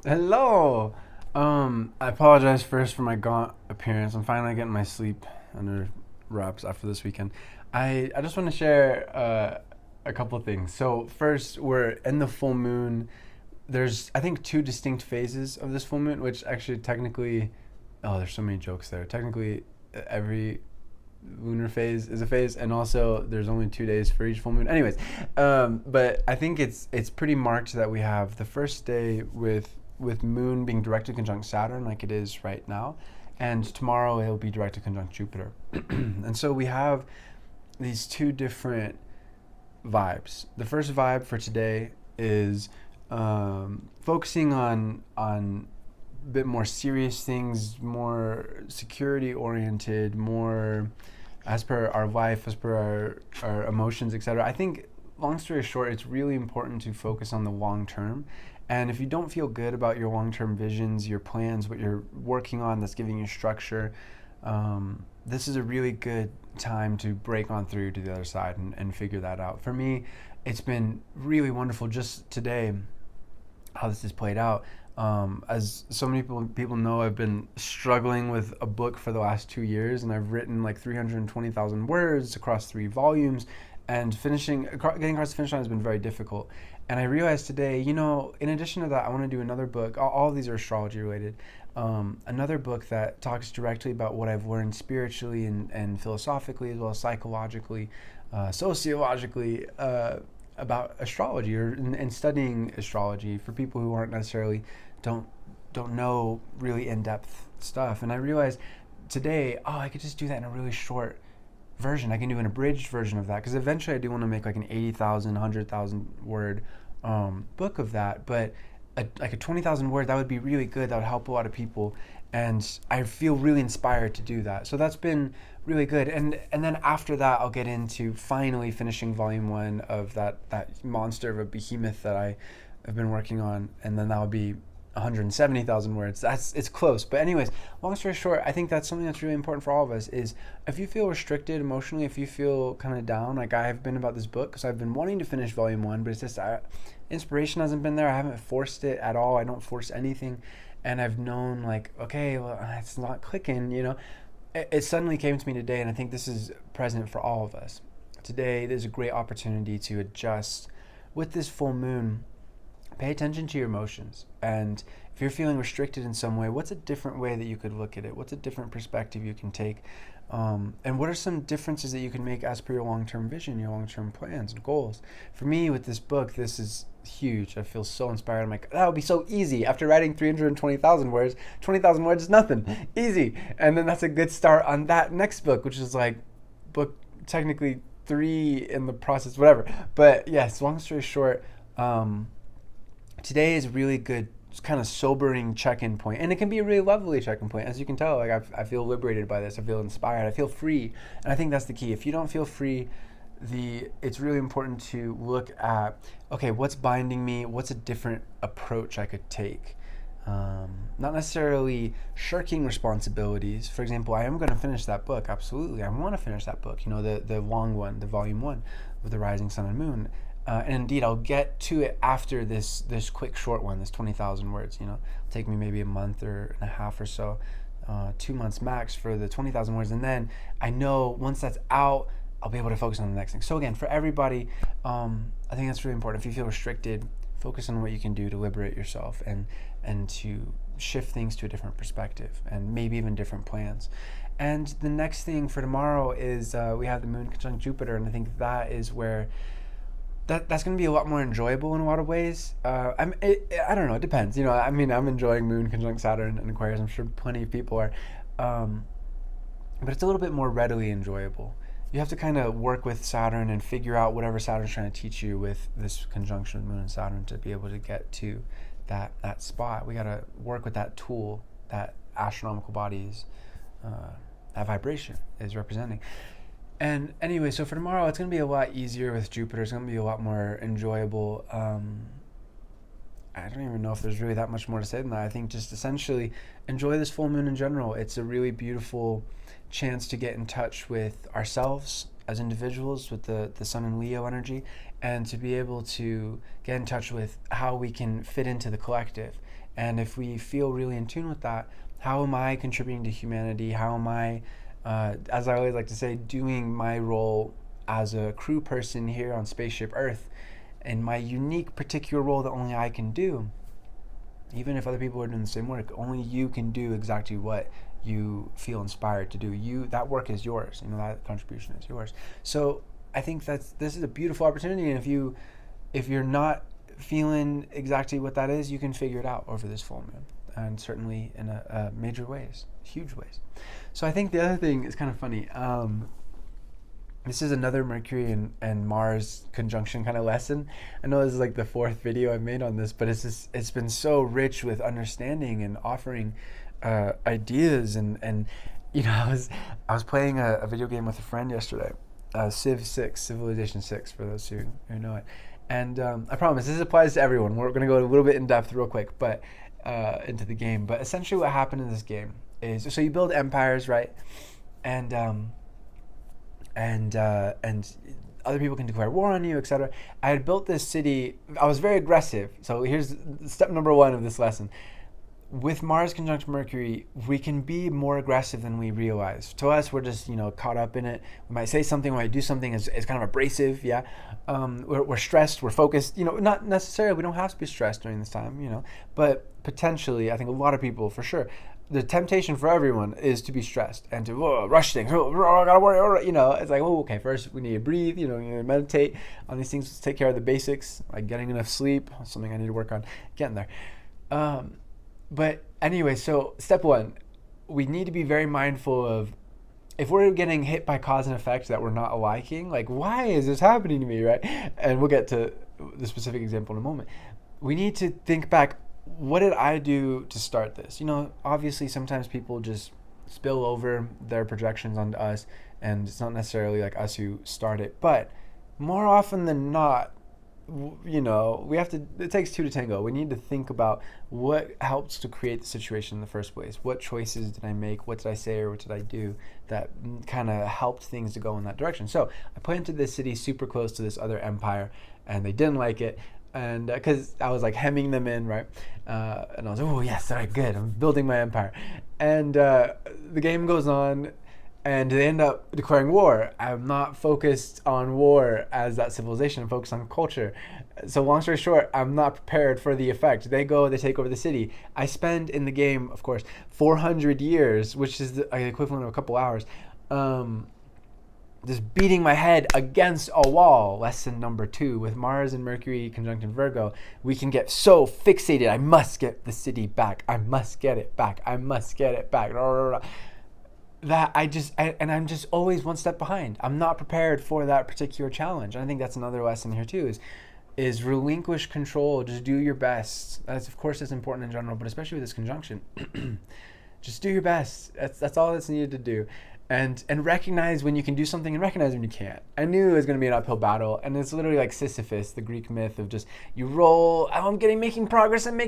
Hello. I apologize first for my gaunt appearance. I'm finally getting my sleep under wraps after this weekend. I just want to share a couple of things. So first, we're in the full moon. There's I think two distinct phases of this full moon, which actually technically, oh, there's so many jokes there. Technically, every lunar phase is a phase, and also there's only 2 days for each full moon. Anyways, but I think it's pretty marked that we have the first day with moon being directly conjunct Saturn, like it is right now, and tomorrow it'll be directly conjunct Jupiter. And so we have these two different vibes. The first vibe for today is focusing on a bit more serious things, more security oriented, more as per our life, as per our emotions, etc. I think, long story short, it's really important to focus on the long term. And if you don't feel good about your long term visions, your plans, what you're working on that's giving you structure, this is a really good time to break on through to the other side and figure that out. For me, it's been really wonderful just today how this has played out. As so many people know, I've been struggling with a book for the last 2 years, and I've written like 320,000 words across 3 volumes, and getting across the finish line has been very difficult. And I realized today, in addition to that, I want to do another book. All of these are astrology related. Another book that talks directly about what I've learned spiritually and philosophically, as well as psychologically, sociologically, about astrology and studying astrology for people who aren't necessarily don't know really in-depth stuff. And I realized today, I could just do that in a really short version. I can do an abridged version of that, because eventually I do want to make like an 80,000, 100,000 word book of that. But like a 20,000 word, that would be really good. That would help a lot of people. And I feel really inspired to do that. So that's been really good. And then after that, I'll get into finally finishing volume 1 of that monster of a behemoth that I have been working on. And then that'll be 170,000 words. It's close. But anyways, long story short, I think that's something that's really important for all of us is if you feel restricted emotionally, if you feel kind of down, like I have been about this book, because I've been wanting to finish volume 1, but it's just inspiration hasn't been there. I haven't forced it at all. I don't force anything. And I've known like, okay, well, it's not clicking, It suddenly came to me today, and I think this is present for all of us. Today, there's a great opportunity to adjust with this full moon. Pay attention to your emotions. And if you're feeling restricted in some way, what's a different way that you could look at it? What's a different perspective you can take? And what are some differences that you can make as per your long-term vision, your long-term plans and goals? For me, with this book, this is huge. I feel so inspired. I'm like, that would be so easy. After writing 320,000 words, 20,000 words is nothing. Easy. And then that's a good start on that next book, which is like book technically 3 in the process, whatever. But yes, long story short, today is a really good kind of sobering check-in point, and it can be a really lovely check-in point. As you can tell, like I feel liberated by this. I feel inspired. I feel free, and I think that's the key. If you don't feel free, it's really important to look at, okay, what's binding me? What's a different approach I could take? Not necessarily shirking responsibilities. For example, I am going to finish that book. Absolutely, I want to finish that book. The long one, the volume 1 with the rising sun and moon. And indeed, I'll get to it after this quick short one, this 20,000 words. It'll take me maybe a month or and a half or so, 2 months max for the 20,000 words. And then I know once that's out, I'll be able to focus on the next thing. So again, for everybody, I think that's really important. If you feel restricted, focus on what you can do to liberate yourself and to shift things to a different perspective and maybe even different plans. And the next thing for tomorrow is we have the moon conjunct Jupiter, and I think that is where that's going to be a lot more enjoyable in a lot of ways. I don't know. It depends. I'm enjoying moon conjunct Saturn and Aquarius. I'm sure plenty of people are. But it's a little bit more readily enjoyable. You have to kind of work with Saturn and figure out whatever Saturn's trying to teach you with this conjunction of moon and Saturn to be able to get to that spot. We got to work with that tool that astronomical bodies, that vibration is representing. And anyway, so for tomorrow, it's going to be a lot easier with Jupiter. It's going to be a lot more enjoyable. I don't even know if there's really that much more to say than that. I think just essentially enjoy this full moon in general. It's a really beautiful chance to get in touch with ourselves as individuals with the Sun and Leo energy, and to be able to get in touch with how we can fit into the collective And if we feel really in tune with that, how am I contributing to humanity? How am I, as I always like to say, doing my role as a crew person here on Spaceship Earth, and my unique particular role that only I can do? Even if other people are doing the same work, only you can do exactly what you feel inspired to do. That work is yours. That contribution is yours. So I think this is a beautiful opportunity. And if you're not feeling exactly what that is, you can figure it out over this full moon, and certainly in a major ways, huge ways. So I think the other thing is kind of funny. This is another Mercury and Mars conjunction kind of lesson. I know this is like the 4th video I've made on this, but it's been so rich with understanding and offering ideas. And I was playing a video game with a friend yesterday, Civilization 6, for those who know it. And I promise this applies to everyone. We're going to go a little bit in depth real quick, but into the game. But essentially what happened in this game is, so you build empires, right? And other people can declare war on you, etc. I had built this city. I was very aggressive. So here's step number 1 of this lesson. With Mars conjunct Mercury, we can be more aggressive than we realize. To us, we're just caught up in it. We might say something, we might do something is kind of abrasive. Yeah, we're stressed, we're focused. Not necessarily. We don't have to be stressed during this time. But potentially, I think a lot of people, for sure, the temptation for everyone is to be stressed and to rush things. I gotta worry. It's like, okay, first we need to breathe. We need to meditate on these things. Let's take care of the basics, like getting enough sleep. Something I need to work on getting there. But anyway, so step 1, we need to be very mindful of, if we're getting hit by cause and effect that we're not liking, like, why is this happening to me, right? And we'll get to the specific example in a moment. We need to think back, what did I do to start this? Obviously sometimes people just spill over their projections onto us, and it's not necessarily like us who start it. But more often than not, it takes 2 to tango. We need to think about what helps to create the situation in the first place. What choices did I make? What did I say or what did I do that kind of helped things to go in that direction? So I planted this city super close to this other empire, and they didn't like it. And because I was like hemming them in, right? And I was like, oh yes, all right, good. I'm building my empire. And the game goes on, and they end up declaring war. I'm not focused on war as that civilization. I'm focused on culture. So long story short, I'm not prepared for the effect. They take over the city. I spend in the game, of course, 400 years, which is the equivalent of a couple hours, just beating my head against a wall. Lesson number 2, with Mars and Mercury conjunct in Virgo, we can get so fixated. I must get the city back. I must get it back. I must get it back. That I'm just always one step behind. I'm not prepared for that particular challenge. And I think that's another lesson here too, is relinquish control. Just do your best. That's, of course, it's important in general, but especially with this conjunction, just do your best. That's all that's needed to do. And recognize when you can do something and recognize when you can't. I knew it was going to be an uphill battle, and it's literally like Sisyphus, the Greek myth of just you roll, making progress, and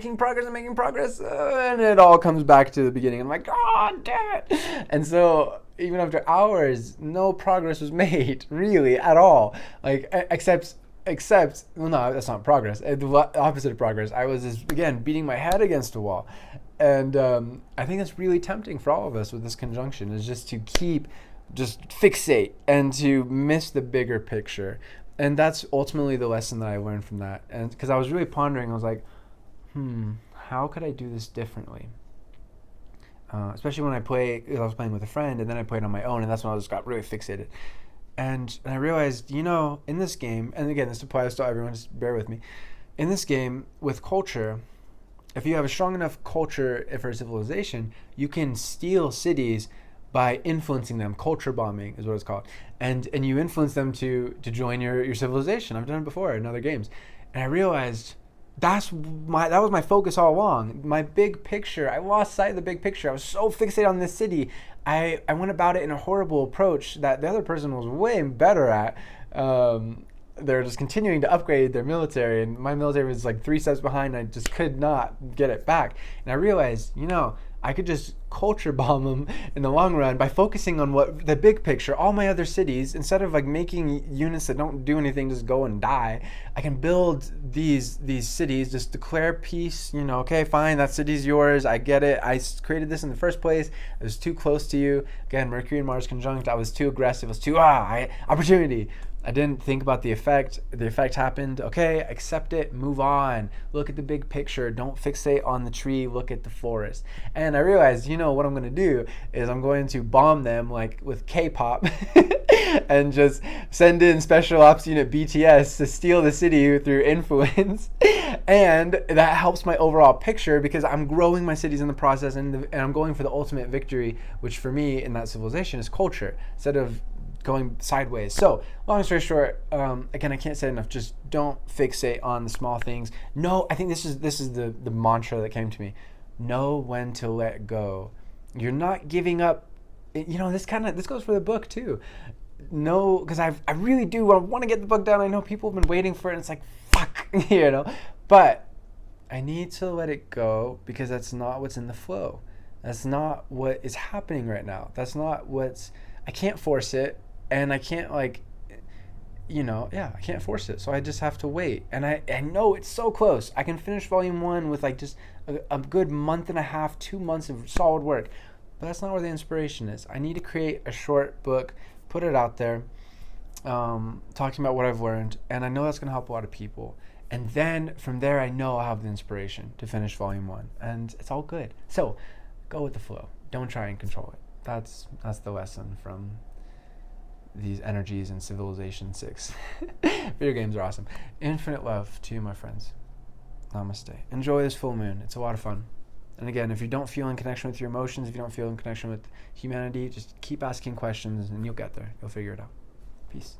it all comes back to the beginning. I'm like, God damn it! And so even after hours, no progress was made, really, at all. Like except well, no, that's not progress. The opposite of progress. I was just, again, beating my head against a wall. And I think it's really tempting for all of us with this conjunction, is just to fixate and to miss the bigger picture. And that's ultimately the lesson that I learned from that. And because I was really pondering, I was like, how could I do this differently? Especially when I was playing with a friend, and then I played on my own, and that's when I just got really fixated. And I realized, in this game, and again, this applies to everyone, just bear with me. In this game, with culture, if you have a strong enough culture for a civilization, you can steal cities by influencing them. Culture bombing is what it's called. And you influence them to join your civilization. I've done it before in other games. And I realized that was my focus all along. My big picture, I lost sight of the big picture. I was so fixated on this city. I went about it in a horrible approach that the other person was way better at. They're just continuing to upgrade their military, and my military was like 3 steps behind. I just could not get it back. And I realized, I could just culture bomb them in the long run by focusing on what the big picture, all my other cities, instead of like making units that don't do anything, just go and die. I can build these cities, just declare peace, okay, fine, that city's yours, I get it. I created this in the first place. It was too close to you. Again, Mercury and Mars conjunct, I was too aggressive, it was too, opportunity. I didn't think about the effect. The effect happened. Okay, accept it, move on. Look at the big picture. Don't fixate on the tree. Look at the forest. And I realized, what I'm going to do is I'm going to bomb them like with K-pop and just send in Special Ops Unit BTS to steal the city through influence. And that helps my overall picture because I'm growing my cities in the process, and I'm going for the ultimate victory, which for me in that civilization is culture, instead of going sideways. So long story short, again, I can't say enough, just don't fixate on the small things. No, I think this is the mantra that came to me. Know when to let go. You're not giving up. This goes for the book too. No, because I really do, I want to get the book done. I know people have been waiting for it, and it's like, fuck, but I need to let it go because that's not what's in the flow. That's not what is happening right now. That's not I can't force it. And I can't I can't force it. So I just have to wait. And I know it's so close. I can finish volume 1 with just a good month and a half, 2 months of solid work. But that's not where the inspiration is. I need to create a short book, put it out there, talking about what I've learned. And I know that's going to help a lot of people. And then from there, I know I'll have the inspiration to finish volume 1. And it's all good. So go with the flow. Don't try and control it. That's the lesson from these energies in Civilization 6. Video games are awesome. Infinite love to you, my friends. Namaste. Enjoy this full moon. It's a lot of fun. And again, if you don't feel in connection with your emotions, if you don't feel in connection with humanity, just keep asking questions and you'll get there. You'll figure it out. Peace.